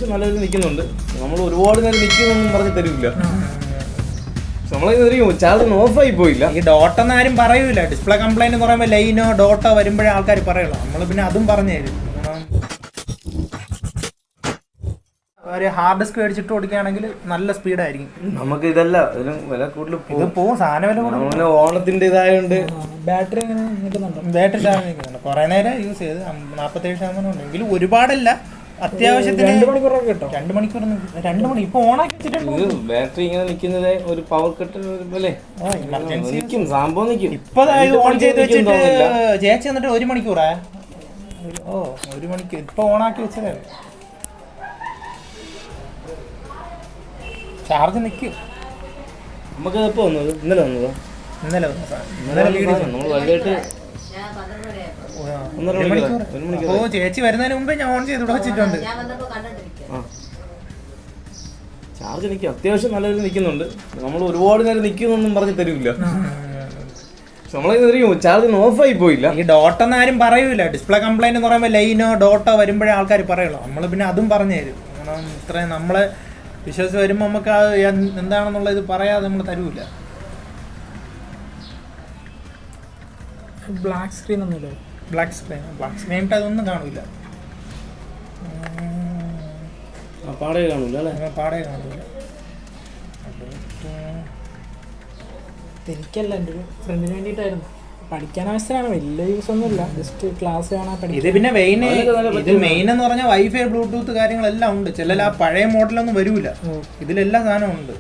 അത്യാവശ്യം നല്ല രീതിയിൽ നിൽക്കുന്നുണ്ട്. നമ്മൾ ഒരുപാട് നേരം നിൽക്കുന്നൊന്നും പറഞ്ഞ് തരില്ല. നമ്മളെ ചാർജ് ഓഫായി പോയില്ല. ഈ ഡോട്ടെന്ന് ആരും പറയൂല. ഡിസ്പ്ലേ കംപ്ലൈന്റ് എന്ന് പറയുമ്പോൾ ലൈനോ ഡോട്ടോ വരുമ്പോഴേ ആൾക്കാർ പറയുള്ളൂ. നമ്മൾ പിന്നെ അതും പറഞ്ഞു തരും. ഒരു ഹാർഡ് ഡിസ്ക് മേടിച്ചിട്ട് ഓടിക്കുകയാണെങ്കിൽ നല്ല സ്പീഡായിരിക്കും. നമുക്ക് ഇതല്ല, ഇതിന് വില കൂടുതൽ പോകും. സാധനം വില കൂടുതൽ. ഓണത്തിന്റെ ഇതായതുകൊണ്ട് ബാറ്ററി എങ്ങനെ നിൽക്കുന്നുണ്ടോ? ബാറ്ററി ചാർജ് നിൽക്കുന്നുണ്ട്. കുറേ നേരം യൂസ് ചെയ്ത് 47% ഉണ്ട്. എങ്കിലും ഒരുപാടല്ല, അത്യാവശ്യത്തിന് 2 മണിക്കൂറൊക്കെ കിട്ടും. 2 മണിക്കൂർ 2 മണി ഇപ്പൊ ഓണാക്കി വെച്ചിട്ടുണ്ട്. ബാറ്ററി ഇങ്ങനെ നിൽക്കുന്നത് ഒരു പവർ കട്ട് അല്ലേ, നിൽക്കും സംഭവം നിൽക്കും. ഇപ്പൊ ഓൺ ചെയ്ത് വെച്ചിട്ട് ചേച്ചി എന്നിട്ട് 1 മണിക്കൂറാ. 1 മണിക്കൂർ ഇപ്പൊ ഓണാക്കി വെച്ചതേ. ചാർജ് നിൽക്കും. നമുക്ക് എപ്പോൾ വന്നത്? ഇന്നലെ വന്നതോ? ഇന്നലെ നമ്മൾ വലുതായിട്ട് ചേച്ചി വരുന്നതിന് മുമ്പേ ഞാൻ ഓൺ ചെയ്ത് വെച്ചിട്ടുണ്ട്. ചാർജ് നിൽക്കും, അത്യാവശ്യം നല്ല രീതിയിൽ നിൽക്കുന്നുണ്ട്. നമ്മൾ ഒരുപാട് നേരം നിൽക്കുന്നൊന്നും പറഞ്ഞ് തരില്ല. നമ്മളെ ചാർജ് ഓഫായി പോയില്ല. ഈ ഡോട്ടെന്ന് ആരും പറയൂല. ഡിസ്പ്ലേ കംപ്ലൈന്റ് എന്ന് പറയുമ്പോൾ ലൈനോ ഡോട്ടോ വരുമ്പോഴേ ആൾക്കാർ പറയുള്ളൂ. നമ്മൾ പിന്നെ അതും പറഞ്ഞു തരും. കാരണം ഇത്രയും നമ്മളെ വിശ്വസിച്ച് വരുമ്പോൾ നമുക്ക് എന്താണെന്നുള്ള ഇത് പറയാതെ നമ്മൾ തരൂല. ബ്ലാക്ക് സ്ക്രീൻ ഒന്നുമില്ല. ബ്ലാക്ക് സ്ക്രീനിട്ട് അതൊന്നും കാണില്ല. പാടേ കാണൂല അല്ലേ? പാടേ കാണില്ല. എനിക്കല്ല, എൻ്റെ ഒരു ഫ്രണ്ടിന് വേണ്ടിയിട്ടായിരുന്നു. പഠിക്കാൻ ആവശ്യത്തിനാണ്, വലിയ യൂസ് ഒന്നുമില്ല. ജസ്റ്റ് ക്ലാസ് കാണാൻ പഠിക്കും. ഇത് പിന്നെ മെയിൻ എന്ന് പറഞ്ഞാൽ വൈഫൈ ബ്ലൂടൂത്ത് കാര്യങ്ങളെല്ലാം ഉണ്ട്. ചില ആ പഴയ മോഡലൊന്നും വരൂല. ഇതിലെല്ലാ സാധനവും ഉണ്ട്.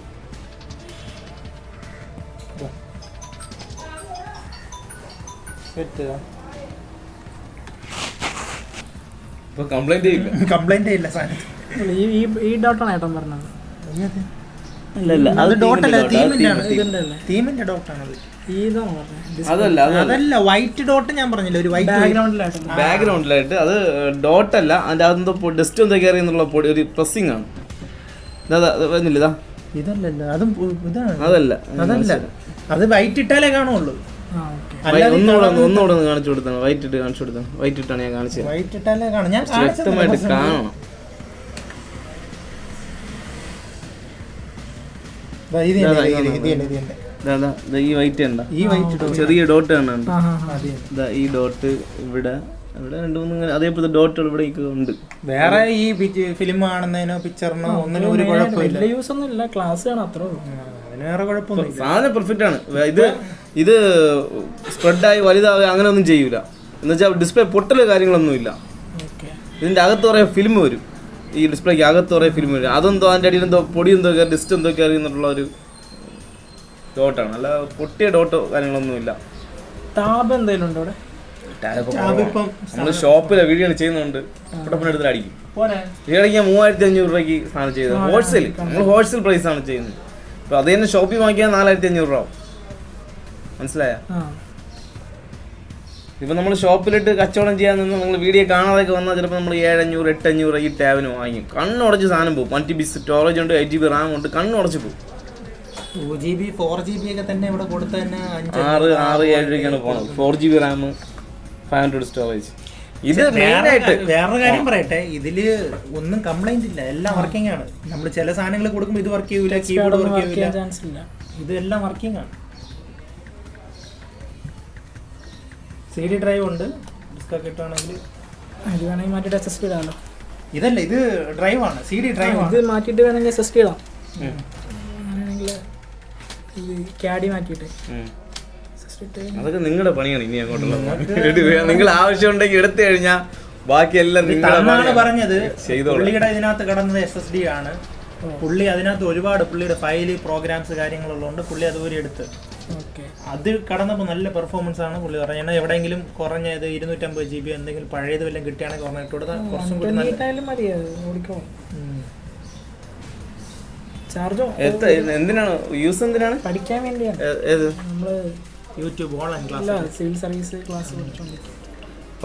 കംപ്ലൈന്റ് ഇല്ല സാധനം. ഈ ഡോട്ടാണ് ഏട്ടൻ പറഞ്ഞത്. അത് ഡോട്ടല്ല, തീമിന്റെ ഡോട്ടാണത്. അതല്ല, വൈറ്റ് ഡോട്ട് ഞാൻ പറഞ്ഞില്ല, ഒരു വൈറ്റ് ബാക്ക്ഗ്രൗണ്ടിലായിട്ട്. അത് ഡോട്ട് അല്ല, അതിന്റെ അതെന്തോ ഡസ്റ്റ് എന്തോ കയറി എന്നുള്ള ഒരു പ്രസ്സിംഗ് ആണ്. വരുന്നില്ല ഇതല്ലല്ലോ, അതും ഇതാണ്. അതല്ല, അത് വൈറ്റ് ഇട്ടാലേ കാണുള്ളൂ. ഒന്നുകൂടെ കാണിച്ചു കൊടുത്താണ്. വൈറ്റ് ഇട്ട് കാണിച്ചു കൊടുത്താണ്. വൈറ്റ് ഇട്ടാണ് ഞാൻ കാണിച്ചത്. വൈറ്റ് ഇട്ടാലേ കാണും. ഞാൻ വ്യക്തമായിട്ട് കാണണം. ഈ വൈറ്റ് ഉണ്ടോ? ഈ വൈറ്റ് ചെറിയ ഡോട്ട് കാണാൻ. ഈ ഡോട്ട് ഇവിടെ 2-3 അതേപോലത്തെ ഡോട്ടുകൾ ഇവിടെ ഉണ്ട്. വേറെ ഈ ഫിലിം കാണുന്നതിനോ പിക്ചറിനോ ഒന്നിനും ഒരു കുഴപ്പമില്ല. യൂസ് ഒന്നുമില്ല, ക്ലാസ് കാണാം, അത്രേ ഉള്ളൂ. അതിന് വേറെ കുഴപ്പമൊന്നും. സാധനം പെർഫെക്റ്റ് ആണ്. ഇത് സ്പ്രെഡായി വലുതാവുക അങ്ങനെ ഒന്നും ചെയ്യൂല. എന്ന് വെച്ചാൽ ഡിസ്പ്ലേ പൊട്ടല് കാര്യങ്ങളൊന്നും ഇല്ല. ഇതിന്റെ അകത്ത് കുറേ ഫിലിം വരും. ഈ ഡിസ്പ്ലേക്ക് അകത്ത് കുറേ ഫിലിം വരും. അതെന്തോ അതിൻ്റെ അടിയിൽ എന്തോ പൊടി എന്തോ കയറി ഡിസ്റ്റ് എന്തോ കയറി എന്നുള്ള ഒരു ഡോട്ടാണ്. അല്ല പൊട്ടിയ ഡോട്ടോ കാര്യങ്ങളൊന്നും ഇല്ല. ടാബ് എന്തെങ്കിലും ഉണ്ടോ അവിടെ? നമ്മള് ഷോപ്പിലെ വീഡിയോ ചെയ്യുന്നുണ്ട്. ഇവിടെ എടുത്തിട്ട് അടിക്കും. ഈയിടയ്ക്ക് 3500 രൂപയ്ക്ക് സാധനം ചെയ്തത്. ഹോൾസെയിൽ, നമ്മൾ ഹോൾസെയിൽ പ്രൈസ് ആണ് ചെയ്യുന്നത്. അപ്പൊ അത് തന്നെ ഷോപ്പിൽ വാങ്ങിയാൽ 4500 രൂപ. മനസ്സിലായ? ഇപ്പൊ നമ്മൾ ഷോപ്പിലിട്ട് കച്ചവടം ചെയ്യാൻ നിന്ന് നിങ്ങൾ വീഡിയോ കാണാതൊക്കെ വന്നാൽ ചിലപ്പോൾ നമ്മൾ 700, 800 ഈ ടാബിന് വാങ്ങിക്കും. കണ്ണുടച്ച് സാധനം പോകും. 1TB സ്റ്റോറേജ് ഉണ്ട്, 8GB റാം ഉണ്ട്, കണ്ണുടച്ച് പോകും. 2GB 4GB ഒക്കെ തന്നെ ഇവിടെ കൊടുത്ത തന്നെ 6-7 രൂപയ്ക്കാണ് പോകുന്നത്. 4GB Ram, 500 storage. ഇത് മെയിനായിട്ട് വേറൊരു കാര്യം പറയട്ടെ, ഇതില് ഒന്നും കംപ്ലൈന്റ് ഇല്ല, എല്ലാം വർക്കിംഗ് ആണ്. നമ്മൾ ചില സാധനങ്ങൾ കൊടുക്കുമ്പോൾ ഇത് വർക്ക് ചെയ്യൂല, കീബോർഡ് വർക്ക് ചെയ്യൂല, ഇതെല്ലാം വർക്കിംഗ് ആണ്. CD ഡ്രൈവ് ഉണ്ട്, ഡിസ്ക് ഒക്കെ ഇട്ടാണെങ്കിൽ ഇത് വേണമെങ്കിൽ മാറ്റിയിട്ട് SSD ഇടാമല്ലോ. ഇതല്ല, ഇത് ഡ്രൈവ് ആണ്, CD ഡ്രൈവ് ആണ്. ഇത് മാറ്റിയിട്ട് വേണമെങ്കിൽ SSD ഇടാം. അങ്ങനെയാണെങ്കിൽ ഇത് ക്യാഡി മാറ്റിയിട്ട് അതൊക്കെ നിങ്ങളുടെ പണിയാണ്. ഇനി അങ്ങോട്ടുള്ള നിങ്ങൾ ആവശ്യം ഉണ്ടെങ്കിൽ എടുത്തു കഴിഞ്ഞാൽ ബാക്കിയെല്ലാം നിങ്ങളാണ് പറഞ്ഞത്. പുള്ളിയുടെ ഇതിനകത്ത് കിടന്നത് SSD ആണ്. പുള്ളി അതിനകത്ത് ഒരുപാട് പുള്ളിയുടെ ഫയല് പ്രോഗ്രാംസ് കാര്യങ്ങളുള്ളതുകൊണ്ട് പുള്ളി അതുപോലെ എടുത്ത് അത് കടന്നപ്പോൾ നല്ല പെർഫോമൻസ് ആണ് പുള്ളി പറഞ്ഞത്. എവിടെയെങ്കിലും കുറഞ്ഞത് 250 GB എന്തെങ്കിലും പഴയത് വല്ലതും കിട്ടുകയാണെങ്കിൽ കുറഞ്ഞിട്ട് കൊടുത്താൽ കുറച്ചും കൂടി ചാർജോ എന്തിനാണ് യൂസ്? എന്തിനാണ്? പഠിക്കാൻ വേണ്ടിയാണ്. നമ്മള് YouTube online class, civil service class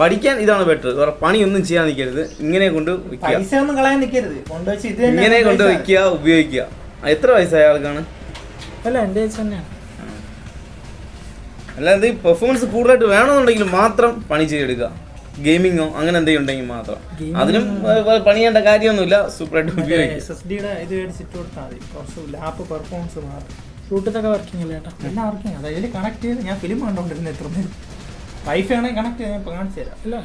പഠിക്കാൻ ഇതാണ് ബെറ്റർ. പണിയൊന്നും ചെയ്യാൻ നിൽക്കരുത്. ഇങ്ങനെ കൊണ്ട് പൈസ ഒന്നും കളയാൻ നിൽക്കരുത്. ഇങ്ങനെ കൊണ്ട് വെക്കുക, ഉപയോഗിക്കുക. എത്ര വയസ്സായ ആൾക്കാണ്? അല്ല, എൻ്റെ ഏജ് തന്നെയാണ്. അല്ലാതെ ഈ പെർഫോമൻസ് കൂടുതലായിട്ട് വേണമെന്നുണ്ടെങ്കിൽ മാത്രം പണി ചെയ്തെടുക്കുക. ഗെയിമിങ്ങോ അങ്ങനെ എന്തെങ്കിലും ഉണ്ടെങ്കിൽ മാത്രം. അതിനും പണിയേണ്ട കാര്യമൊന്നുമില്ല, സൂപ്പറായിട്ട് ഉപയോഗിക്കും. SSD യുടെ ഇത് മേടിച്ചിട്ട് കൊടുത്താൽ മതി, കുറച്ച് ലാപ്പ് പെർഫോമൻസ് മാറും. ബ്ലൂടൂത്തൊക്കെ വർക്കിംഗ് അല്ലേ ചേട്ടാ? എല്ലാം വർക്കിംഗ്. അതായത് കണക്ട് ചെയ്ത് ഞാൻ ഫിലിം കണ്ടുകൊണ്ടിരുന്നത് എത്ര നേരം. വൈഫൈ ആണെങ്കിൽ കണക്ട് ചെയ്ത് ഞാൻ ഇപ്പോൾ കാണിച്ചു തരാം. ഇല്ല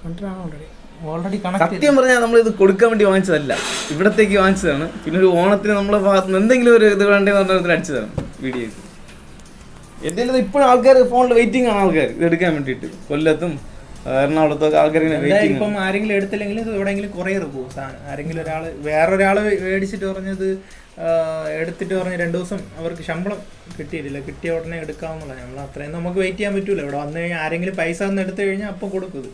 കണ്ടിട്ടാണ് ഓൾറെഡി കണക്ട്. സത്യം പറഞ്ഞാൽ നമ്മളിത് കൊടുക്കാൻ വേണ്ടി വാങ്ങിച്ചതല്ല, ഇവിടത്തേക്ക് വാങ്ങിച്ചതാണ്. പിന്നെ ഒരു ഓണത്തിന് നമ്മളെ ഭാഗത്ത് നിന്ന് എന്തെങ്കിലും ഒരു ഇത് വേണ്ടതെന്ന് പറഞ്ഞാൽ അടിച്ചതാണ് വീഡിയോ. എൻ്റെ ഇപ്പോഴും ആൾക്കാർ ഫോണിൽ വെയിറ്റിംഗ് ആണ്, ആൾക്കാർ ഇത് എടുക്കാൻ വേണ്ടിയിട്ട്. കൊല്ലത്തും എറണാകുളത്തൊക്കെ ആൾക്കാർ ഇപ്പം ആരെങ്കിലും എടുത്തില്ലെങ്കിൽ ഇത് എവിടെയെങ്കിലും കൊറിയർ പോകും സാധനം. ആരെങ്കിലും ഒരാൾ വേറൊരാൾ മേടിച്ചിട്ട് പറഞ്ഞത് എടുത്തിട്ട് പറഞ്ഞ് 2 ദിവസം അവർക്ക് ശമ്പളം കിട്ടിയിട്ടില്ല, കിട്ടിയ ഉടനെ എടുക്കാമെന്നുള്ള. നമ്മൾ അത്രയും നമുക്ക് വെയിറ്റ് ചെയ്യാൻ പറ്റൂല. ഇവിടെ വന്നു കഴിഞ്ഞാൽ ആരെങ്കിലും പൈസ ഒന്ന് എടുത്തു കഴിഞ്ഞാൽ അപ്പം കൊടുക്കും.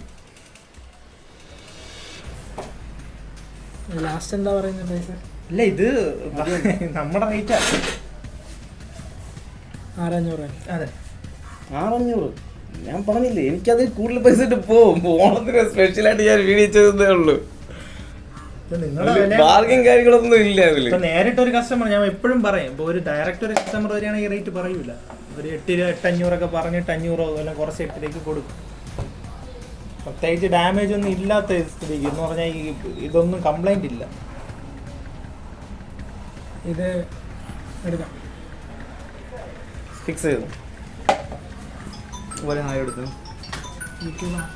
ലാസ്റ്റ് എന്താ പറയുന്നത് പൈസ? ഇല്ല, ഇത് നമ്മുടെ റേറ്റാ 600. അതെ 600. ഞാൻ പറഞ്ഞില്ലേ, എനിക്കത് കൂടുതൽ പൈസ ഇട്ട് പോകും. ഓണത്തിന് സ്പെഷ്യലായിട്ട് ഞാൻ വീഡിയോ ചെയ്തതേ ഉള്ളൂ. ബാർഗിൻ കാര്യങ്ങളൊന്നും ഇല്ല അതിൽ. ഇപ്പൊ നേരിട്ടൊരു കസ്റ്റമർ ഞാൻ എപ്പോഴും പറയും, ഇപ്പോൾ ഒരു ഡയറക്റ്റ് ഒരു കസ്റ്റമർ വരികയാണെങ്കിൽ റേറ്റ് പറയൂല. ഒരു 8,500 പറഞ്ഞിട്ട് 500 എല്ലാം കുറച്ച് 8 കൊടുക്കും. പ്രത്യേകിച്ച് ഡാമേജ് ഒന്നും ഇല്ലാത്ത സ്ഥിതിക്ക് എന്ന് പറഞ്ഞാൽ ഇതൊന്നും കംപ്ലൈന്റ് ഇല്ല. ഇത് എടുക്കാം, ഫിക്സ് ചെയ്തു പോലെ ആയി എടുത്തു. യൂട്യൂബാണ്.